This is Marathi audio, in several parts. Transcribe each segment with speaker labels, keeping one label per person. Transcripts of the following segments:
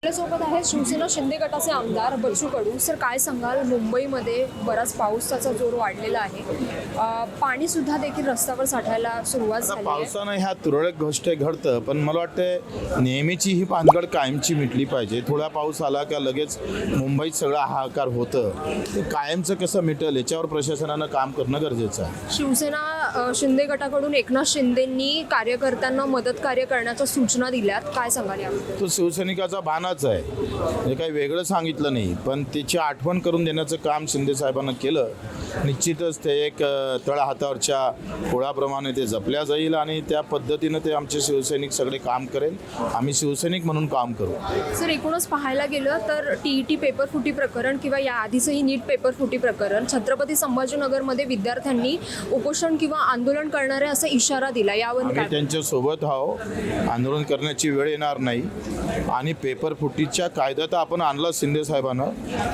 Speaker 1: आपल्यासोबत आहे शिवसेना शिंदे गटाचे आमदार बच्चू कडू. सर, काय सांगाल? मुंबईमध्ये बराच पावसाचा जोर वाढलेला आहे, पाणी सुद्धा देखील रस्त्यावर साठायला सुरुवात झाली आहे.
Speaker 2: पावसानं ह्या तुरळक गोष्ट घडतं, पण मला वाटतं नेहमीची ही भानगड कायमची मिटली पाहिजे. थोडा पाऊस आला का लगेच मुंबईत सगळा हाहाकार होतं. ते कायमचं कसं मिटेल याच्यावर प्रशासनानं काम करणं गरजेचं आहे.
Speaker 1: शिवसेना शिंदे गटाकडून एकनाथ शिंदेंनी कार्यकर्त्यांना मदत कार्य करण्याच्या सूचना दिल्यात, काय सांगाल याबद्दल?
Speaker 2: तो शिवसैनिकाचा बाणाच आहे, म्हणजे काही वेगळं सांगितलं नाही, पण त्याची आठवण करून देण्याचं काम शिंदे साहेबांना केलं. निश्चितच ते एक तळहातावरच्या पोळाप्रमाणे ते जपल्या जाईल आणि त्या पद्धतीनं ते आमचे शिवसैनिक सगळे काम करेल. आम्ही शिवसैनिक म्हणून काम करू.
Speaker 1: सर, एकूणच पाहायला गेलं तर TET पेपर फुटी प्रकरण किंवा या आधीचंही नीट पेपर फुटी प्रकरण, छत्रपती संभाजीनगरमध्ये विद्यार्थ्यांनी उपोषण किंवा आंदोलन करणारे असा इशारा दिला. यावर
Speaker 2: आम्ही त्यांच्या सोबत आहोत. आंदोलन करण्याची वेळ येणार नाही. आणि पेपर फुटीच्या कायदा तर आपण आणला शिंदे साहेबांना,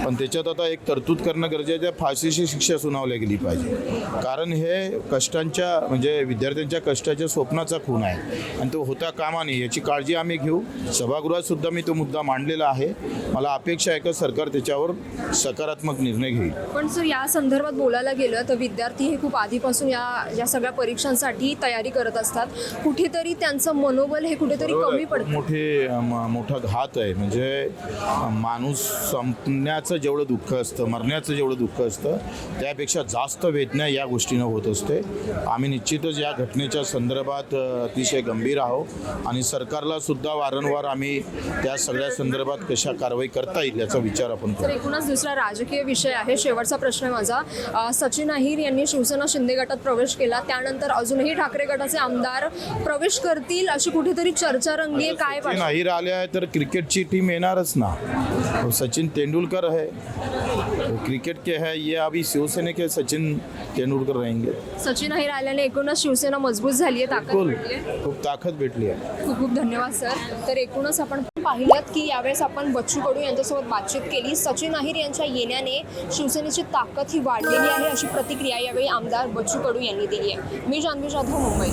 Speaker 2: पण त्याच्यात आता एक तरतूद करणं गरजेचं आहे. फाशीची शिक्षा सुनावली गेली पाहिजे, कारण हे कष्टांच्या म्हणजे विद्यार्थ्यांच्या कष्टाच्या स्वप्नाचा खून आहे आणि तो होता कामा नये याची काळजी आम्ही घेऊ. सभागृहात सुद्धा मी तो मुद्दा मांडलेला आहे. मला अपेक्षा आहे की सरकार त्याच्यावर सकारात्मक निर्णय घेईल.
Speaker 1: पण सर, या संदर्भात बोलायला गेलं तर विद्यार्थी हे खूप आधीपासून या सगळ्या परीक्षांसाठी तयारी करत असतात. कुठेतरी त्यांचं मनोबल हे कुठेतरी कमी पडतं.
Speaker 2: मोठा घात आहे. म्हणजे माणूस संपण्याचं जेवढं दुःख असतं, मरण्याचं जेवढं दुःख असतं, त्यापेक्षा जास्त वेदना या गोष्टीनं होत असते. आम्ही निश्चितच या घटनेच्या संदर्भात अतिशय गंभीर आहोत आणि सरकारला सुद्धा वारंवार आम्ही त्या सगळ्या संदर्भात कशा कारवाई करता येईल याचा विचार आपण
Speaker 1: तर
Speaker 2: करू.
Speaker 1: एकूणच दुसरा राजकीय विषय आहे. शेवटचा प्रश्न आहे माझा. सचिन अहिर यांनी शिवसेना शिंदे गटात प्रवेश केला, त्यानंतर अजूनही ठाकरे गटाचे आमदार प्रवेश करतील अशी कुठेतरी चर्चा रंगली. काय
Speaker 2: सचिन अहिर आले आहे तर क्रिकेटची टीम येणारच ना. सचिन तेंदुलकर है, क्रिकेट के है, ये अभी शिवसेना के सचिन तेंदुलकर रहेंगे.
Speaker 1: सचिन अहिर आल्याने एकूणच शिवसेना मजबूत झाली आहे, ताकद भेटली आहे.
Speaker 2: खूप ताकद भेटली आहे.
Speaker 1: खूप खूप धन्यवाद सर. तर एकूणच आपण पाहिलं की यावेळेस आपण बच्चू कडू यांच्यासोबत बातचीत केली. सचिन अहिर यांच्या येण्याने शिवसेनेची ताकद ही वाढलेली आहे अशी प्रतिक्रिया यावेळी आमदार बच्चू कडू यांनी दिली आहे. मी जान्हवी जाधव, मुंबई.